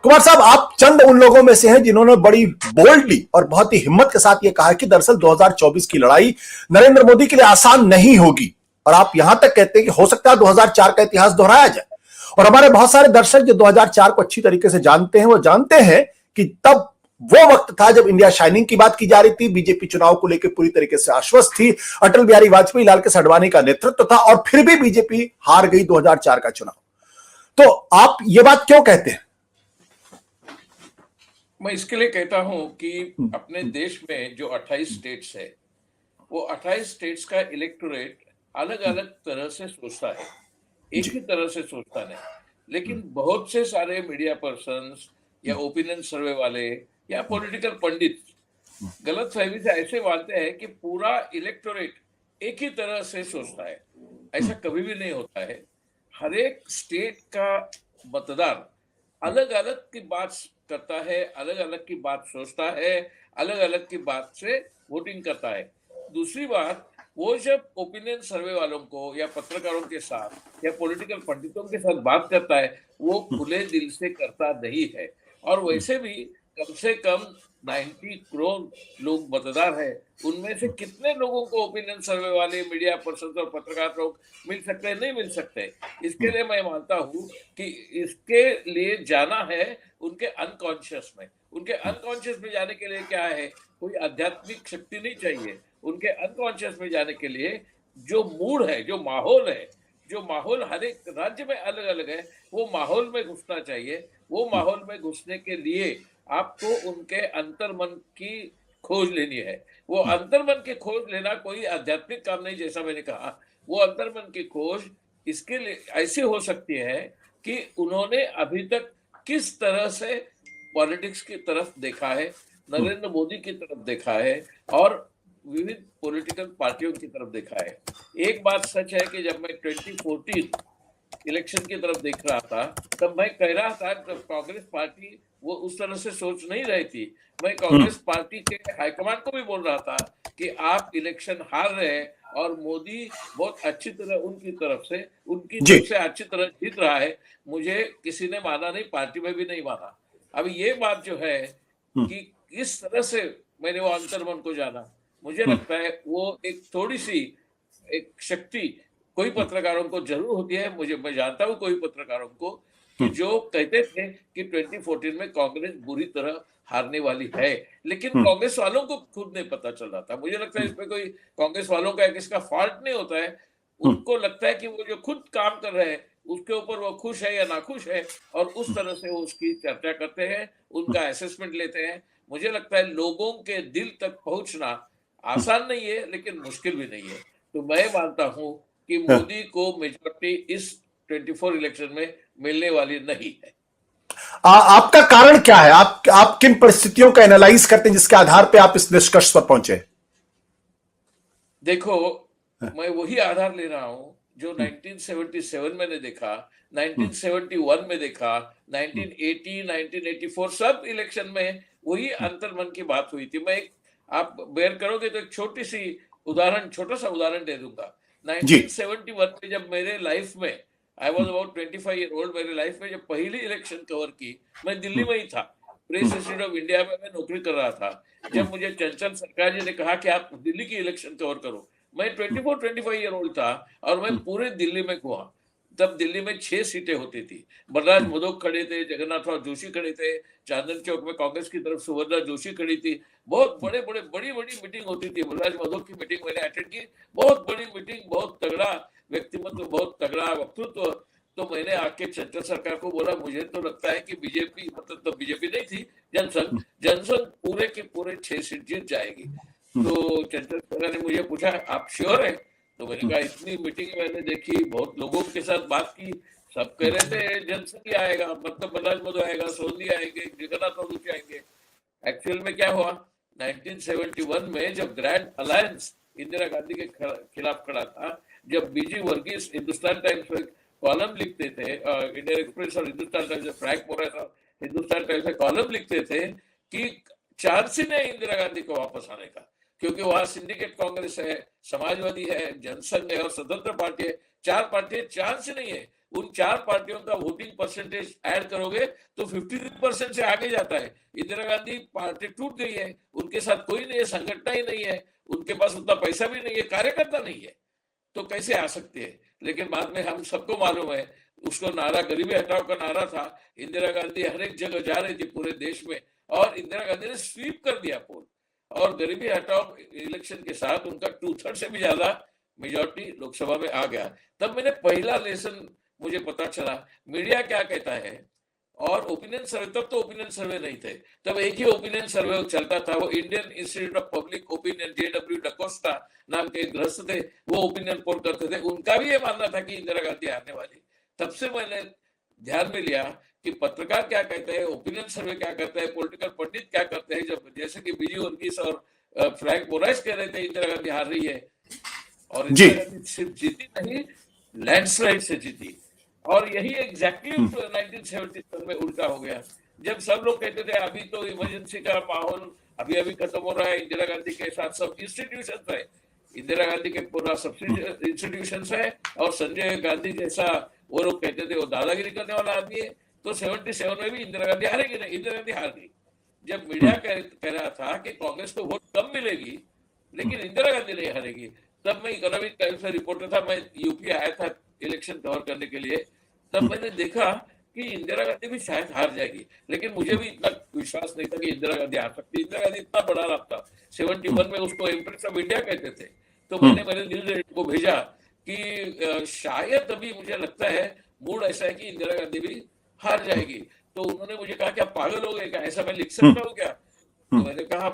कुमार साहब, आप चंद उन लोगों में से हैं जिन्होंने बड़ी बोल्डली और बहुत ही हिम्मत के साथ यह कहा कि दरअसल 2024 की लड़ाई नरेंद्र मोदी के लिए आसान नहीं होगी, और आप यहां तक कहते हैं कि हो सकता है 2004 का इतिहास दोहराया जाए। और हमारे बहुत सारे दर्शक जो 2004 को अच्छी तरीके से जानते हैं, वो जानते हैं कि तब वो वक्त था जब इंडिया शाइनिंग की बात की जा रही थी, बीजेपी चुनाव को लेकर पूरी तरीके से आश्वस्त थी, अटल बिहारी वाजपेयी, लाल कृष्ण आडवाणी का नेतृत्व था, और फिर भी बीजेपी हार गई 2004 का चुनाव। तो आप ये बात क्यों कहते हैं? मैं इसके लिए कहता हूं कि अपने देश में जो 28 स्टेट्स है, वो 28 स्टेट्स का इलेक्टोरेट अलग अलग तरह से सोचता है, एक ही तरह से सोचता नहीं। लेकिन बहुत से सारे मीडिया पर्सन्स या ओपिनियन सर्वे वाले या पॉलिटिकल पंडित गलत फहमी से ऐसे मानते हैं कि पूरा इलेक्टोरेट एक ही तरह से सोचता है। ऐसा कभी भी नहीं होता है। हर एक स्टेट का मतदार अलग अलग की बात करता है, अलग अलग की बात सोचता है, अलग अलग की बात से वोटिंग करता है। दूसरी बात, वो जब ओपिनियन सर्वे वालों को या पत्रकारों के साथ या पॉलिटिकल पंडितों के साथ बात करता है, वो खुले दिल से करता नहीं है। और वैसे भी कम से कम 90 करोड़ लोग मतदार है, उनमें से कितने लोगों को ओपिनियन सर्वे वाले मीडिया पर्सन और पत्रकार लोग मिल सकते हैं? नहीं मिल सकते। इसके लिए मैं मानता हूं कि इसके लिए जाना है उनके अनकॉन्शियस में। उनके अनकॉन्शियस में जाने के लिए क्या है, कोई आध्यात्मिक शक्ति नहीं चाहिए। उनके अनकॉन्शियस में जाने के लिए जो मूड है, जो माहौल है, जो माहौल हर एक राज्य में अलग अलग है, वो माहौल में घुसना चाहिए। वो माहौल में घुसने के लिए आपको उनके अंतर्मन की खोज लेनी है। वो अंतर्मन की खोज लेना कोई आध्यात्मिक काम नहीं, जैसा मैंने कहा। वो अंतर्मन की खोज इसके लिए ऐसी हो सकती है कि उन्होंने अभी तक किस तरह से पॉलिटिक्स की तरफ देखा है, नरेंद्र मोदी की तरफ देखा है और विविध पॉलिटिकल पार्टियों की तरफ देखा है। एक बात सच है कि जब मैं 2014 इलेक्शन की तरफ देख रहा था, तब मैं कह रहा था कि कांग्रेस पार्टी वो उस तरह से सोच नहीं रही थी। मैं कांग्रेस पार्टी के हाईकमांड को भी बोल रहा था कि आप इलेक्शन हार रहे हैं और मोदी बहुत अच्छी तरह उनकी तरफ से अच्छी तरह जीत रहा है। मुझे किसी ने माना नहीं, पार्टी में भी नहीं माना। अब ये बात जो है कि किस तरह से मैंने वो अंतर्मन को जाना, मुझे लगता है वो एक थोड़ी सी एक शक्ति कोई पत्रकारों को जरूर होती है। मैं जानता हूं कोई पत्रकारों को कि जो कहते थे कि 2014 में कांग्रेस बुरी तरह हारने वाली है, लेकिन कांग्रेस वालों को खुद नहीं पता चल रहा था। मुझे लगता है इसमें कोई कांग्रेस वालों का किसका फॉल्ट नहीं होता है। उनको लगता है कि वो जो खुद काम कर रहे हैं उसके ऊपर वो खुश है या नाखुश है, और उस तरह से वो उसकी चर्चा करते हैं, उनका असेसमेंट लेते हैं। मुझे लगता है लोगों के दिल तक पहुंचना आसान नहीं है, लेकिन मुश्किल भी नहीं है। तो मैं मानता हूं कि मोदी को मेजॉरिटी इस 24 इलेक्शन में मिलने वाली नहीं है। आपका कारण क्या है? आप किन परिस्थितियों का एनालाइज करते हैं जिसके आधार पे आप इस निष्कर्ष पर पहुंचे? देखो, मैं वही आधार ले रहा हूं जो 1977 मैंने देखा, 1971 में देखा, 1980, 1984 सब इलेक्शन में वही अंतर्मन की बात हुई थी। आप बेयर करोगे तो एक छोटा सा उदाहरण दे दूंगा। 1971 में जब मेरे लाइफ में, I was about 25 year old, मेरे लाइफ में जब पहली इलेक्शन कवर की, मैं दिल्ली में ही था, प्रेस इंस्टीट्यूट ऑफ इंडिया में मैं नौकरी कर रहा था। जब मुझे चंचल सरकार जी ने कहा कि आप दिल्ली की इलेक्शन कवर करो, मैं 24-25 ईयर ओल्ड था और मैं पूरे दिल्ली में घुमा। तब दिल्ली में 6 सीटें होती थी। बलराज मधोक खड़े थे, जगन्नाथ जोशी खड़े थे, चांदन चौक में कांग्रेस की तरफ सुभद्रा जोशी खड़ी थी। बहुत बड़ी मीटिंग होती थी। बलराज मधोक की मीटिंग मैंने अटेंड की, बहुत बड़ी मीटिंग, बहुत तगड़ा व्यक्तिमत्व, बहुत तगड़ा वक्तृत्व। तो मैंने आके चंचल सरकार को बोला, मुझे तो लगता है कि बीजेपी, मतलब तो बीजेपी नहीं थी, जनसंघ पूरे के पूरे 6 सीट जीत जाएगी। तो चंचल सरकार ने मुझे पूछा, आप श्योर है? तो मैंने कहा, इतनी मीटिंग मैंने देखी, बहुत लोगों के साथ बात की, सब कह रहे थे जनसंघ ही आएगा, मतलब बलराज मधो आएगा, सोनी आएंगे, जगन्नाथ जोशी आएंगे। एक्चुअल में क्या हुआ, 1971 में जब ग्रैंड अलायंस इंदिरा गांधी के खिलाफ खड़ा था, जब बीजी वर्गीस हिंदुस्तान टाइम्स में कॉलम लिखते थे, इंडियन एक्सप्रेस और हिंदुस्तान टाइम्स में फ्रैंक मोरेस और हिंदुस्तान टाइम्स में कॉलम लिखते थे कि चांस ही नहीं इंदिरा गांधी को वापस आने का, क्योंकि वहां सिंडिकेट कांग्रेस है, समाजवादी है, जनसंघ है और स्वतंत्र पार्टी है, 4 पार्टी, चांस ही नहीं है। उन 4 पार्टियों का वोटिंग परसेंटेज ऐड करोगे तो 53% से आगे जाता है। इंदिरा गांधी पार्टी टूट गई है, उनके साथ कोई नहीं है, संगठन ही नहीं है, उनके पास उतना पैसा भी नहीं है, कार्यकर्ता नहीं है, तो कैसे आ सकती है। लेकिन बाद में हम सबको मालूम है, उसको नारा गरीबी हटाओ का नारा था। इंदिरा गांधी हर एक जगह जा रही थी पूरे देश में, और इंदिरा गांधी ने स्वीप कर दिया पोल, और गरीबी हटाओ इलेक्शन के साथ उनका 2/3 से भी ज्यादा मेजोरिटी लोकसभा में आ गया। तब मैंने पहला लेसन मुझे पता चला मीडिया क्या कहता है, और ओपिनियन सर्वे, तब तो ओपिनियन सर्वे नहीं थे, तब एक ही ओपिनियन सर्वे चलता था, वो Indian institute of public opinion JW D'Costa नाम के गृहस्थ थे, वो ओपिनियन पोल करते थे। उनका भी ये मानना था कि इंदिरा गांधी हारने वाली। तब से मैंने ध्यान में लिया कि पत्रकार क्या कहते हैं, ओपिनियन सर्वे क्या करते हैं, पॉलिटिकल पंडित क्या करते हैं। जब जैसे कि बीजी वर्गीस और फ्रैंक मोराइस कह रहे थे इंदिरा गांधी हार रही है, और इंदिरा गांधी सिर्फ जीती नहीं, लैंडस्लाइड से जीती। और यही एग्जैक्टली 1977 में उल्टा हो गया, जब सब लोग कहते थे अभी तो इमरजेंसी का माहौल अभी अभी खत्म हो रहा है, इंदिरा गांधी के साथ सब इंस्टीट्यूशन है, इंदिरा गांधी के पूरा सब इंस्टीट्यूशन है, और संजय गांधी जैसा वो लोग कहते थे वो दादागिरी करने वाला आदमी है, तो 77 में भी इंदिरा गांधी हारेगी नहीं, इंदिरा गांधी हार गई। जब मीडिया कह रहा था कि कांग्रेस को वोट कम मिलेगी लेकिन इंदिरा गांधी नहीं हारेगी, तब मैं इकोनॉमिक टाइम्स में रिपोर्टर था, मैं यूपी आया था इलेक्शन कवर करने के लिए, तब मैंने देखा कि इंदिरा गांधी भी शायद हार जाएगी, लेकिन मुझे भी इतना विश्वास नहीं था कि इंदिरा गांधी हार सकती। इंदिरा गांधी इतना बड़ा नाम था, 71 में उसको एम्प्रेस ऑफ इंडिया कहते थे, तो मैंने मेरे न्यूज एडिटर को भेजा कि शायद अभी मुझे लगता है मूड ऐसा है कि इंदिरा गांधी भी हार जाएगी। तो उन्होंने मुझे कहा क्या पागल हो गए क्या, ऐसा मैं लिख सकता हूँ क्या? तो मैंने कहा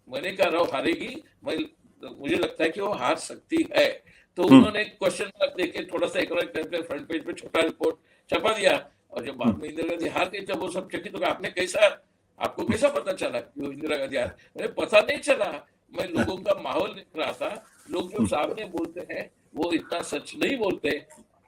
मैंने कह रहा हूँ हारेगी, मुझे लगता है कि वो हार सकती है। तो उन्होंने क्वेश्चन मार्क देके थोड़ा सा इकोनॉमिक टाइम्स में फ्रंट पेज पे छोटा रिपोर्ट छपा दिया, और जब बाद में इंदिरा गांधी हार गई तब वो सब चकित हो गए, आपको कैसा पता चला कि वो इंदिरा गांधी हार? मुझे पता नहीं चला, मैं लोगों का माहौल देख रहा था, लोग जो सामने बोलते हैं वो इतना सच नहीं बोलते।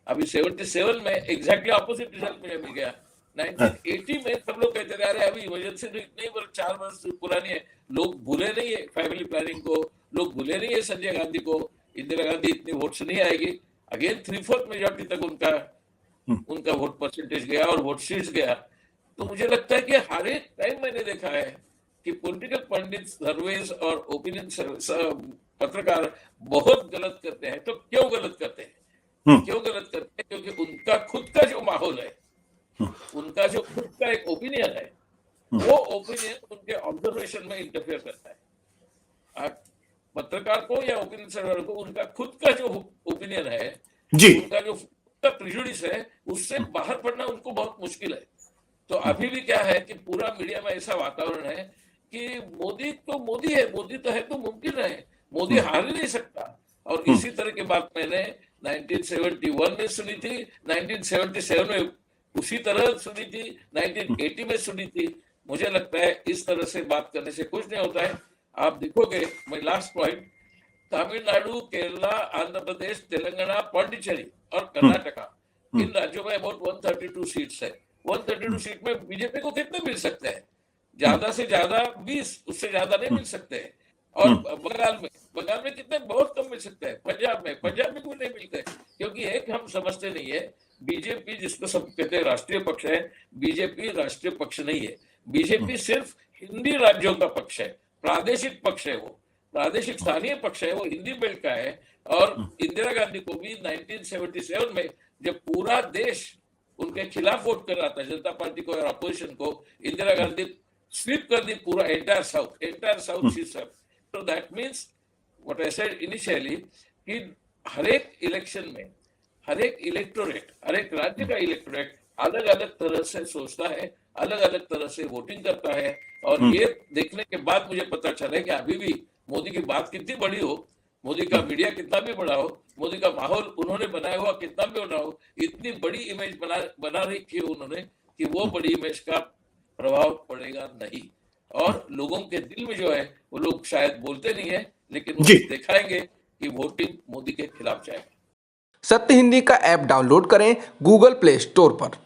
अभी 77 में एग्जैक्टली ऑपोजिट रिजल्ट मुझे मिल गया। 1980 में सब लोग कहते थे अरे अभी इमरजेंसी तो इतने 4 वर्ष पुरानी है, लोग भूले नहीं है फैमिली प्लानिंग को, लोग भूले नहीं है संजय गांधी को, इंदिरा गांधी इतनी वोट से नहीं आएगी। अगेन 3/4 मेजोरिटी तक उनका वोट परसेंटेज गया और वोट सीट्स गया। तो मुझे लगता है कि हर एक टाइम मैंने देखा है कि पॉलिटिकल पंडित सर्वेज और ओपिनियन पत्रकार बहुत गलत करते हैं। तो क्यों गलत करते हैं? क्योंकि उनका खुद का जो माहौल है, उनका जो खुद का एक ओपिनियन है, वो ओपिनियन उनके ऑब्जर्वेशन में इंटरफेयर करता है। पत्रकार को या ओपिनियन सर्वर को उनका खुद का जो ओपिनियन है, उनका जो प्रिजुडिस है, उससे बाहर पड़ना उनको बहुत मुश्किल है। तो अभी भी क्या है कि पूरा मीडिया में ऐसा वातावरण है कि मोदी तो है तो मुमकिन है, मोदी हार ही नहीं सकता। और इसी तरह की बात मैंने 1971 में सुनी थी, 1977 में उसी तरह सुनी थी, 1980 में सुनी थी। मुझे लगता है इस तरह से बात करने से कुछ नहीं होता है। आप देखोगे, मैं लास्ट पॉइंट, तमिलनाडु, केरला, आंध्र प्रदेश, तेलंगाना, पांडिचेरी और कर्नाटका, इन राज्यों में अबाउट 132 सीट्स है। 132 सीट में बीजेपी को कितने मिल सकते हैं? ज्यादा से ज्यादा 20, उससे ज्यादा नहीं मिल सकते हैं। और बंगाल में कितने, बहुत कम मिल सकते हैं। पंजाब में भी नहीं मिलते, क्योंकि एक हम समझते नहीं है, बीजेपी जिसको सब कहते हैं राष्ट्रीय पक्ष है, बीजेपी राष्ट्रीय पक्ष नहीं है। बीजेपी सिर्फ हिंदी राज्यों का पक्ष है, प्रादेशिक पक्ष है, वो प्रादेशिक स्थानीय पक्ष है, वो हिंदी बेल्ट का है। और इंदिरा गांधी को भी 1977 में जब पूरा देश उनके खिलाफ वोट कर रहा था, जनता पार्टी को और अपोजिशन को, इंदिरा गांधी स्वीप कर दी पूरा एंटायर साउथ शी स्वीप। तो that means what I said initially कि हर एक इलेक्शन में हर एक इलेक्टोरेट, हर एक राज्य का इलेक्टोरेट अलग अलग तरह से सोचता है, अलग अलग तरह से वोटिंग करता है। और ये देखने के बाद मुझे पता चला कि अभी भी मोदी की बात कितनी बड़ी हो, मोदी का मीडिया कितना भी बड़ा हो, मोदी का माहौल उन्होंने बनाया हुआ कितना भी बड़ा हो, इतनी बड़ी इमेज बना रखी है उन्होंने कि वो बड़ी इमेज का प्रभाव पड़ेगा नहीं। और लोगों के दिल में जो है वो लोग शायद बोलते नहीं है, लेकिन वो दिखाएंगे कि वोटिंग मोदी के खिलाफ जाएगा। सत्य हिंदी का ऐप डाउनलोड करें गूगल प्ले स्टोर पर।